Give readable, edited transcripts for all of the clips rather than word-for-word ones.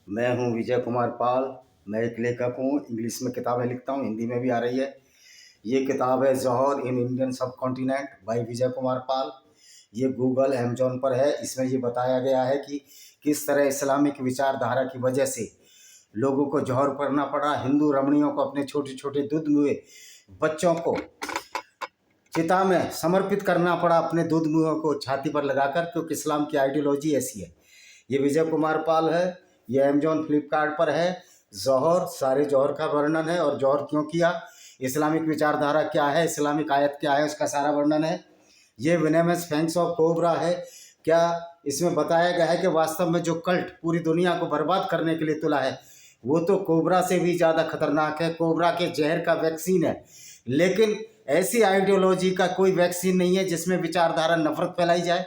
मैं हूं विजय कुमार पाल। मैं एक लेखक हूं, इंग्लिश में किताबें लिखता हूं, हिंदी में भी आ रही है। ये किताब है जौहर इन इंडियन सब कॉन्टिनेंट बाय विजय कुमार पाल। ये गूगल अमेजोन पर है। इसमें ये बताया गया है कि किस तरह इस्लामिक विचारधारा की वजह से लोगों को जौहर पढ़ना पड़ा। हिंदू रमणियों को, अपने छोटे छोटे दूध मुए बच्चों को चिता में समर्पित करना पड़ा, अपने दूध मुँहों को छाती पर लगाकर, क्योंकि इस्लाम की आइडियोलॉजी ऐसी है। ये विजय कुमार पाल है। ये अमेजोन फ्लिपकार्ट पर है। जौहर, सारे जौहर का वर्णन है और जौहर क्यों किया, इस्लामिक विचारधारा क्या है, इस्लामिक आयत क्या है, उसका सारा वर्णन है। ये विनेमस फैंक्स ऑफ कोबरा है। क्या इसमें बताया गया है कि वास्तव में जो कल्ट पूरी दुनिया को बर्बाद करने के लिए तुला है, वो तो कोबरा से भी ज़्यादा खतरनाक है। कोबरा के जहर का वैक्सीन है। लेकिन ऐसी आइडियोलॉजी का कोई वैक्सीन नहीं है जिसमें विचारधारा नफरत फैलाई जाए,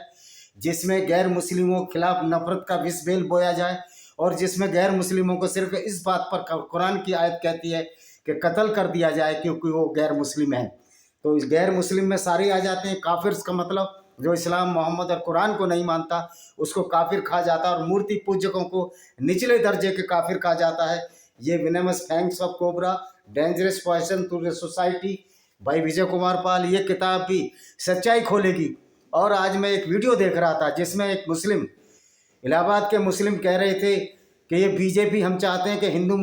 जिसमें गैर मुस्लिमों के खिलाफ नफरत का विष बेल बोया जाए, और जिसमें गैर मुस्लिमों को सिर्फ इस बात पर कुरान की आयत कहती है कि कत्ल कर दिया जाए क्योंकि वो गैर मुस्लिम है। तो इस गैर मुस्लिम में सारे आ जाते हैं। काफिर का मतलब जो इस्लाम, मोहम्मद और कुरान को नहीं मानता, उसको काफिर कहा जाता है, और मूर्ति पूजकों को निचले दर्जे के काफिर कहा जाता है। ये venomous fangs of cobra, dangerous poison to the society भाई विजय कुमार पाल। ये किताब भी सच्चाई खोलेगी। और आज मैं एक वीडियो देख रहा था जिसमें एक मुस्लिम, इलाहाबाद के मुस्लिम कह रहे थे कि ये बीजेपी, हम चाहते हैं कि हिंदू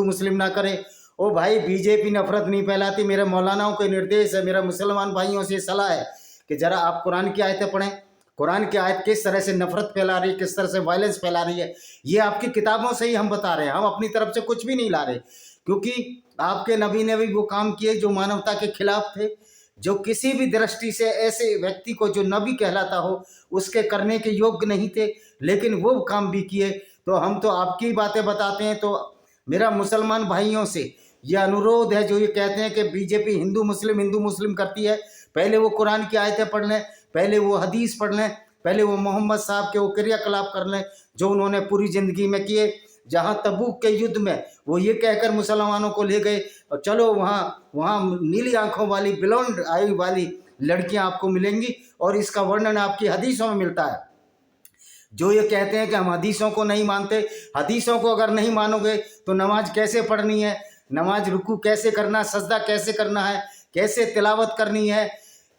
मुस्लिम ना करे। ओ भाई, बीजेपी नफरत नहीं फैलाती। मेरे मौलानाओं के निर्देश है, मेरा मुसलमान भाइयों से सलाह है कि ज़रा आप कुरान की आयतें पढ़ें। कुरान की आयत किस तरह से नफरत फैला रही है, किस तरह से वायलेंस फैला रही है, ये आपकी किताबों से ही हम बता रहे हैं। हम अपनी तरफ से कुछ भी नहीं ला रहे, क्योंकि आपके नबी ने भी वो काम किए जो मानवता के खिलाफ थे, जो किसी भी दृष्टि से ऐसे व्यक्ति को जो नबी कहलाता हो उसके करने के योग्य नहीं थे, लेकिन वो काम भी किए। तो हम तो आपकी बातें बताते हैं। तो मेरा मुसलमान भाइयों से यह अनुरोध है जो ये कहते हैं कि बीजेपी हिंदू मुस्लिम करती है, पहले वो कुरान की आयतें पढ़ लें, पहले वो हदीस पढ़ लें, पहले वो मोहम्मद साहब के वो क्रियाकलाप कर लें जो उन्होंने पूरी ज़िंदगी में किए। जहाँ तबूक के युद्ध में वो ये कहकर मुसलमानों को ले गए और चलो वहाँ वहाँ नीली आंखों वाली, ब्लॉन्ड आई वाली लड़कियाँ आपको मिलेंगी, और इसका वर्णन आपकी हदीसों में मिलता है। जो ये कहते हैं कि हम हदीसों को नहीं मानते, हदीसों को अगर नहीं मानोगे तो नमाज कैसे पढ़नी है, नमाज रुकू कैसे करना, सजदा कैसे करना है, कैसे तिलावत करनी है,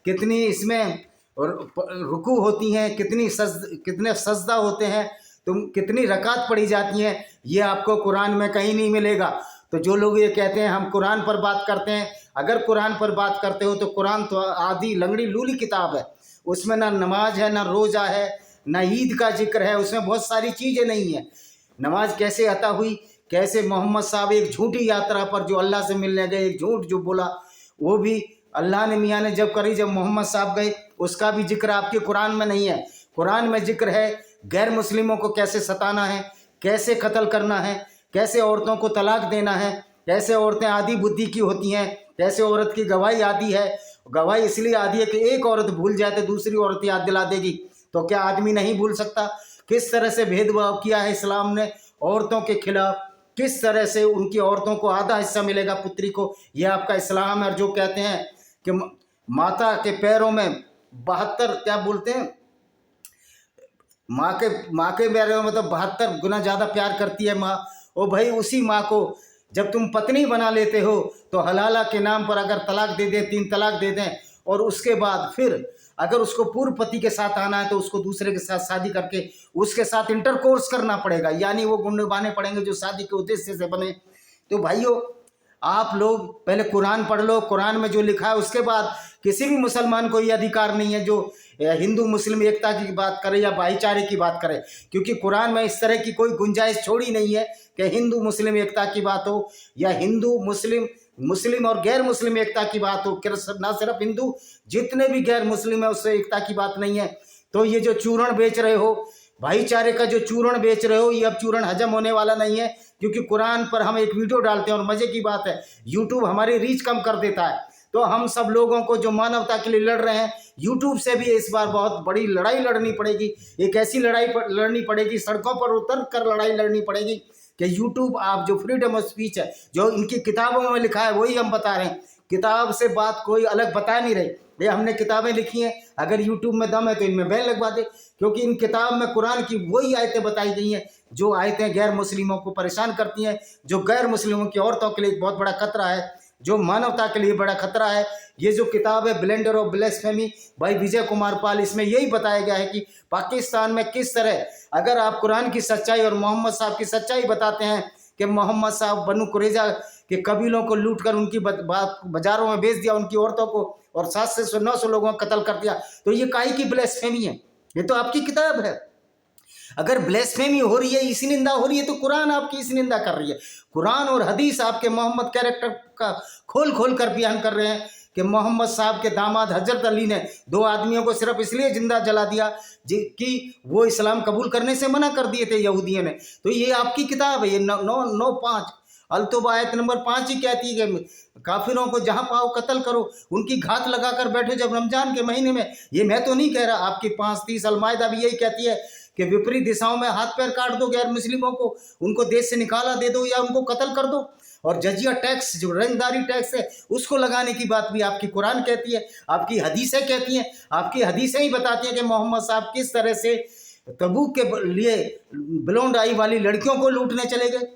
कितनी इसमें रुकू होती हैं, कितने सजदा होते हैं, तुम कितनी रकात पढ़ी जाती हैं, ये आपको कुरान में कहीं नहीं मिलेगा। तो जो लोग ये कहते हैं हम कुरान पर बात करते हैं, अगर कुरान पर बात करते हो तो कुरान तो आधी लंगड़ी लूली किताब है। उसमें ना नमाज है, ना रोज़ा है, ना ईद का जिक्र है, उसमें बहुत सारी चीज़ें नहीं है। नमाज कैसे अता हुई, कैसे मोहम्मद साहब एक झूठी यात्रा पर जो अल्लाह से मिलने गए, एक झूठ जो बोला, वो भी अल्लाह ने, मियाँ ने जब करी, जब मोहम्मद साहब गए, उसका भी जिक्र आपके कुरान में नहीं है। कुरान में जिक्र है गैर मुस्लिमों को कैसे सताना है, कैसे कत्ल करना है, कैसे औरतों को तलाक देना है, कैसे औरतें आधी बुद्धि की होती हैं, कैसे औरत की गवाही आदि है। गवाही इसलिए आदि है कि एक औरत भूल जाए तो दूसरी औरत याद दिला देगी, तो क्या आदमी नहीं भूल सकता? किस तरह से भेदभाव किया है इस्लाम ने औरतों के खिलाफ, किस तरह से उनकी औरतों को आधा हिस्सा मिलेगा पुत्री को, यह आपका इस्लाम है। और जो कहते हैं कि माता के पैरों में 72, क्या बोलते हैं, माँ के पैरों में तो 72 गुना ज़्यादा प्यार करती है माँ। ओ भाई, उसी माँ को जब तुम पत्नी बना लेते हो तो हलाला के नाम पर अगर तलाक दे दें, 3 तलाक दे दें, और उसके बाद फिर अगर उसको पूर्व पति के साथ आना है तो उसको दूसरे के साथ शादी करके उसके साथ इंटरकोर्स करना पड़ेगा, यानी वो गुण निभाने पड़ेंगे जो शादी के उद्देश्य से बने। तो भाइयों, आप लोग पहले कुरान पढ़ लो, कुरान में जो लिखा है उसके बाद किसी भी मुसलमान को ये अधिकार नहीं है जो हिंदू मुस्लिम एकता की बात करे या भाईचारे की बात करे, क्योंकि कुरान में इस तरह की कोई गुंजाइश छोड़ी नहीं है कि हिंदू मुस्लिम एकता की बात हो या हिंदू मुस्लिम और गैर मुस्लिम एकता की बात हो। ना सिर्फ हिंदू, जितने भी गैर मुस्लिम है उससे एकता की बात नहीं है। तो ये जो चूरण बेच रहे हो, भाईचारे का जो चूरण बेच रहे हो, ये अब चूरण हजम होने वाला नहीं है, क्योंकि कुरान पर हम एक वीडियो डालते हैं और मजे की बात है यूट्यूब हमारी रीच कम कर देता है। तो हम सब लोगों को जो मानवता के लिए लड़ रहे हैं, यूट्यूब से भी इस बार बहुत बड़ी लड़ाई लड़नी पड़ेगी। एक ऐसी लड़ाई लड़नी पड़ेगी, सड़कों पर उतर कर लड़ाई लड़नी पड़ेगी कि यूट्यूब, आप जो फ्रीडम ऑफ स्पीच है, जो इनकी किताबों में लिखा है वही हम बता रहे हैं किताब से बात कोई अलग बता नहीं रही। ये हमने किताबें लिखी हैं, अगर यूट्यूब में दम है तो इनमें बैन लगवा दे, क्योंकि इन किताब में कुरान की वही आयतें बताई गई हैं जो आयतें गैर मुस्लिमों को परेशान करती हैं, जो गैर मुस्लिमों की औरतों के लिए एक बहुत बड़ा खतरा है, जो मानवता के लिए बड़ा खतरा है। ये जो किताब है ब्लेंडर ऑफ ब्लेस्फेमी भाई विजय कुमार पाल, इसमें यही बताया गया है कि पाकिस्तान में किस तरह, अगर आप कुरान की सच्चाई और मोहम्मद साहब की सच्चाई बताते हैं कि मोहम्मद साहब बनु कुरैजा के कबीलों को लूट कर उनकी बाजारों में बेच दिया, उनकी औरतों को, और 700 से 900 लोगों को कत्ल कर दिया, तो ये काहे की ब्लेस्फेमी है? ये तो आपकी किताब है। अगर ब्लेस्फेमी हो रही है, इसी निंदा हो रही है, तो कुरान आपकी इसी निंदा कर रही है। कुरान और हदीस आपके मोहम्मद कैरेक्टर का खोल खोल कर बयान कर रहे हैं कि मोहम्मद साहब के दामाद हजरत अली ने 2 आदमियों को सिर्फ इसलिए जिंदा जला दिया कि वो इस्लाम कबूल करने से मना कर दिए थे यहूदियों ने। तो ये आपकी किताब है, ये 9:5 अलतोबा आयत नंबर 5 ही कहती है कि काफिरों को जहां पाओ कत्ल करो, उनकी घात लगाकर बैठो जब रमजान के महीने में। ये मैं तो नहीं कह रहा, आपकी 5:30 अलमायदा भी यही कहती है कि विपरीत दिशाओं में हाथ पैर काट दो गैर मुस्लिमों को, उनको देश से निकाला दे दो या उनको कत्ल कर दो। और जजिया टैक्स जो रंगदारी टैक्स है उसको लगाने की बात भी आपकी कुरान कहती है, आपकी हदीसें कहती हैं। आपकी हदीसें ही बताती हैं कि मोहम्मद साहब किस तरह से तबूक के लिए ब्लोंड आई वाली लड़कियों को लूटने चले गए,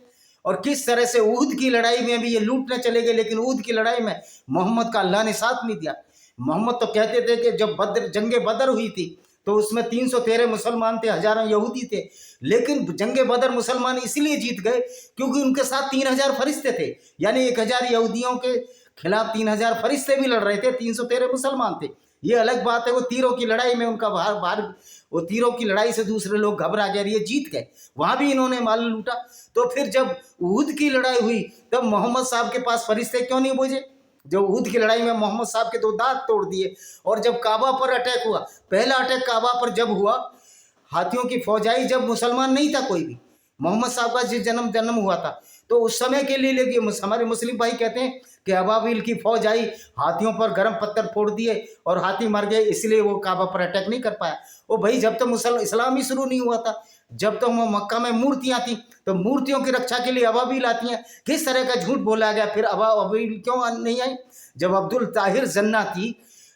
और किस तरह से उहद की लड़ाई में भी ये लूटने चले गए, लेकिन उहद की लड़ाई में मोहम्मद का अल्लाह ने साथ नहीं दिया। मोहम्मद तो कहते थे कि जब जंगे बदर हुई थी तो उसमें 313 मुसलमान थे, हजारों यहूदी थे, लेकिन जंगे बदर मुसलमान इसलिए जीत गए क्योंकि उनके साथ 3000 फरिश्ते थे, यानी 1000 यहूदियों के खिलाफ 3000 फरिश्ते भी लड़ रहे थे, 313 मुसलमान थे। ये अलग बात है, वो तीरों की लड़ाई में उनका वो तीरों की लड़ाई से दूसरे लोग घबरा गए, ये जीत गए, वहां भी इन्होंने माल लूटा। तो फिर जब उहद की लड़ाई हुई तब मोहम्मद साहब के पास फरिश्ते क्यों नहीं भेजे? जब उहद की लड़ाई में मोहम्मद साहब के 2 दांत तोड़ दिए, और जब काबा पर अटैक हुआ, पहला अटैक काबा पर जब हुआ, हाथियों की फौज आई, जब मुसलमान नहीं था कोई भी, मोहम्मद साहब का जिस जन्म हुआ था, तो उस समय के लिए लेकिन हमारे मुस्लिम भाई कहते हैं कि अबाबिल की फौज आई, हाथियों पर गर्म पत्थर फोड़ दिए और हाथी मर गए, इसलिए वो काबा पर अटैक नहीं कर पाया। वो भाई जब तक इस्लाम ही शुरू नहीं हुआ था, जब तक वो मक्का में मूर्तियां थी, तो मूर्तियों की रक्षा के लिए अबाबिल आती हैं। किस तरह का झूठ बोला गया, फिर अबाबिल क्यों नहीं आई? जब अब्दुल ताहिर जन्नाती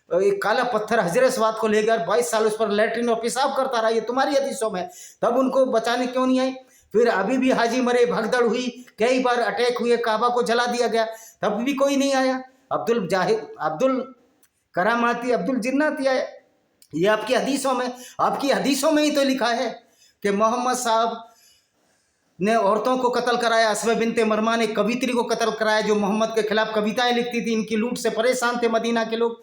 एक काला पत्थर हजरत स्वाद को लेकर 22 साल उस पर लैट्रिन और पेशाब करता रहा, ये तुम्हारी हदीसों में, तब उनको बचाने क्यों नहीं आई? फिर अभी भी हाजी मरे, भगदड़ हुई, कई बार अटैक हुए, काबा को जला दिया गया, तब भी कोई नहीं आया। अब्दुल करामाती अब्दुल जिन्नाती आया। ये आपकी हदीसों में ही तो लिखा है कि मोहम्मद साहब ने औरतों को कत्ल कराया। असमा बिनते मरमा ने कवित्री को कत्ल कराया जो मोहम्मद के खिलाफ कविताएं लिखती थी, इनकी लूट से परेशान थे मदीना के लोग।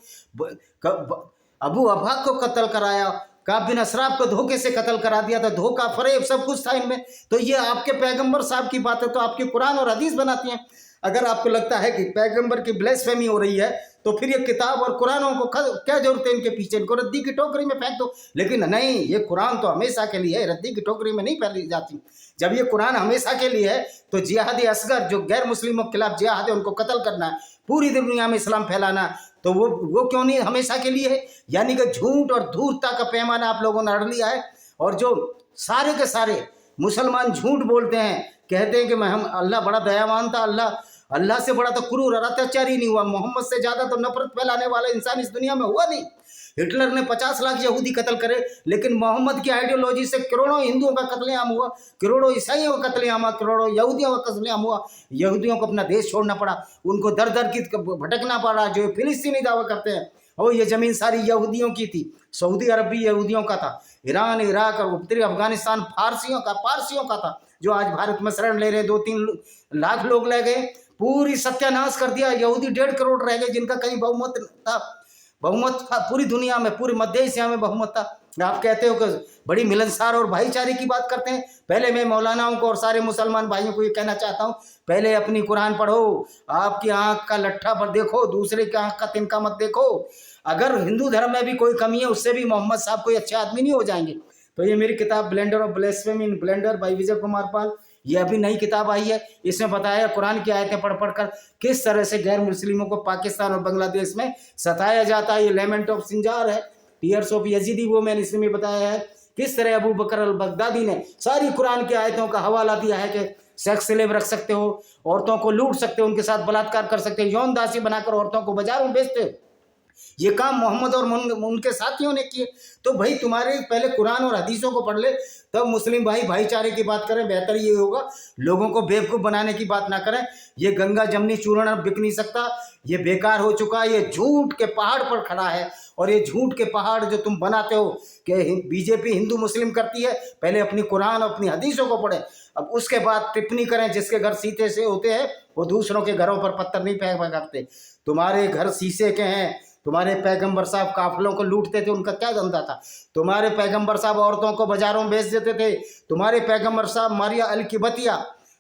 अबू अभाक को कत्ल कराया, काब बिन अशराफ को धोखे से कत्ल करा दिया था, धोखा फरेब सब कुछ था इनमें। तो ये आपके पैगंबर साहब की बात है, तो आपके कुरान और हदीस बनाती हैं। अगर आपको लगता है कि पैगंबर की ब्लेसफेमी हो रही है तो फिर ये किताब और कुरानों को क्या जरूरत है इनके पीछे, इनको रद्दी की टोकरी में फेंक दो। लेकिन नहीं, ये कुरान तो हमेशा के लिए है, रद्दी की टोकरी में नहीं फैली जाती। जब ये कुरान हमेशा के लिए है तो जिहाद असगर जो गैर मुस्लिमों के खिलाफ जिहाद है उनको कत्ल करना है, पूरी दुनिया में इस्लाम फैलाना, तो वो क्यों नहीं हमेशा के लिए है? यानी कि झूठ और धूर्तता का पैमाना आप लोगों ने अड़ लिया है। और जो सारे के सारे मुसलमान झूठ बोलते हैं, कहते हैं कि मैं हम अल्लाह बड़ा दयावान था, अल्लाह से बड़ा तो क्रूर और अत्याचारी नहीं हुआ, मोहम्मद से ज़्यादा तो नफरत फैलाने वाला इंसान इस दुनिया में हुआ नहीं। हिटलर ने 50 लाख यहूदी कत्ल करे, लेकिन मोहम्मद की आइडियोलॉजी से करोड़ों हिंदुओं का कत्लेआम हुआ, करोड़ों ईसाइयों का कत्लेआम हुआ, करोड़ों यहूदियों का कत्लेआम हुआ। यहूदियों को अपना देश छोड़ना पड़ा, उनको दर दर की भटकना पड़ा। जो फिलिस्तीनी दावा करते हैं और ये ज़मीन सारी यहूदियों की थी, सऊदी अरब भी यहूदियों का था, ईरान, इराक और उत्तरी अफगानिस्तान पारसियों का था, जो आज भारत में शरण ले रहे 2-3 लाख लोग ले गए, पूरी सत्यानाश कर दिया। यहूदी 1.5 करोड़ रह गए जिनका कहीं बहुमत था पूरी दुनिया में, पूरी मध्य एशिया में बहुमत था। आप कहते हो कि बड़ी मिलनसार और भाईचारे की बात करते हैं। पहले मैं मौलानाओं को और सारे मुसलमान भाइयों को ये कहना चाहता हूँ, पहले अपनी कुरान पढ़ो, आपकी आंख का लट्ठा पर देखो, दूसरे की आंख का तिनका मत देखो। अगर हिंदू धर्म में भी कोई कमी है, उससे भी मोहम्मद साहब कोई अच्छे आदमी नहीं हो जाएंगे। तो ये मेरी किताब blender of blasphemy in blender by Vijay Kumar Pal, ये अभी नई किताब आई है। इसमें बताया कुरान की आयतें पढ़ कर किस तरह से गैर मुस्लिमों को पाकिस्तान और बांग्लादेश में सताया जाता है। ये लेमेंट ऑफ सिंजार है, टीयर्स ऑफ यजीदी वुमेन, इसमें बताया है किस तरह अबू बकर अल बगदादी ने सारी कुरान की आयतों का हवाला दिया है कि सेक्स स्लेव रख सकते हो, औरतों को लूट सकते हो, उनके साथ बलात्कार कर सकते हो, यौन दासी बनाकर औरतों को बाजारों में बेचते हो। ये काम मोहम्मद और उनके साथियों ने किए। तो भाई तुम्हारे पहले कुरान और हदीसों को पढ़ ले, तब मुस्लिम भाई भाईचारे की बात करें, बेहतर ये होगा। लोगों को बेवकूफ़ बनाने की बात ना करें। ये गंगा जमनी चूर्ण अब बिक नहीं सकता, ये बेकार हो चुका है, ये झूठ के पहाड़ पर खड़ा है। और ये झूठ के पहाड़ जो तुम बनाते हो कि बीजेपी हिंदू मुस्लिम करती है, पहले अपनी कुरान और अपनी हदीसों को पढ़ें, अब उसके बाद टिप्पणी करें। जिसके घर शीशे से होते हैं वो दूसरों के घरों पर पत्थर नहीं फेंक करते। तुम्हारे घर शीशे के हैं। तुम्हारे पैगंबर साहब काफिलों को लूटते थे, उनका क्या धंधा था? तुम्हारे पैगंबर साहब औरतों को बाजारों में बेच देते थे। तुम्हारे पैगंबर साहब मारिया अल किबतिया,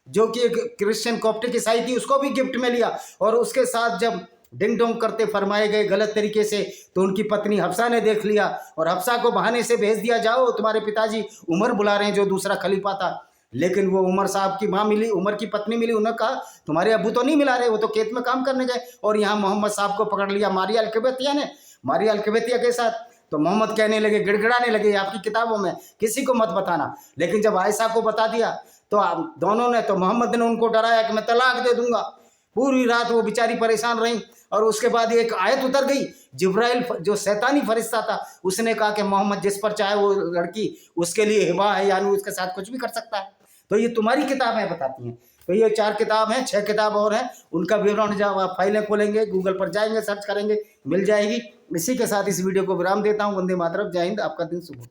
जो कि एक क्रिश्चियन कॉप्टिक ईसाई थी, उसको भी गिफ्ट में लिया। और उसके साथ जब डिंग डोंग करते फरमाए गए गलत तरीके से, तो उनकी पत्नी हफ्सा ने देख लिया और हफ्सा को बहाने से भेज दिया, जाओ तुम्हारे पिताजी उमर बुला रहे हैं, जो दूसरा खलीफा था। लेकिन वो उमर साहब की माँ मिली, उमर की पत्नी मिली, उन्होंने कहा तुम्हारे अब्बू तो नहीं मिला रहे, वो तो खेत में काम करने गए। और यहाँ मोहम्मद साहब को पकड़ लिया मारिया अल किबतिया ने, मारिया अल किबतिया के साथ। तो मोहम्मद कहने लगे, गिड़गिड़ाने लगे, आपकी किताबों में किसी को मत बताना। लेकिन जब आयशा को बता दिया तो दोनों ने, तो मोहम्मद ने उनको डराया कि मैं तलाक दे दूंगा। पूरी रात वो बेचारी परेशान रही। और उसके बाद एक आयत उतर गई, जिब्राइल जो शैतानी फरिश्ता था, उसने कहा कि मोहम्मद जिस पर चाहे वो लड़की उसके लिए हिबा है, यानी उसके साथ कुछ भी कर सकता है। तो ये तुम्हारी किताबें बताती हैं। तो ये 4 किताब हैं, 6 किताब और हैं, उनका विवरण जब आप फाइलें खोलेंगे, गूगल पर जाएंगे, सर्च करेंगे, मिल जाएगी। इसी के साथ इस वीडियो को विराम देता हूँ। वंदे मातरम, जय हिंद, आपका दिन शुभ हो।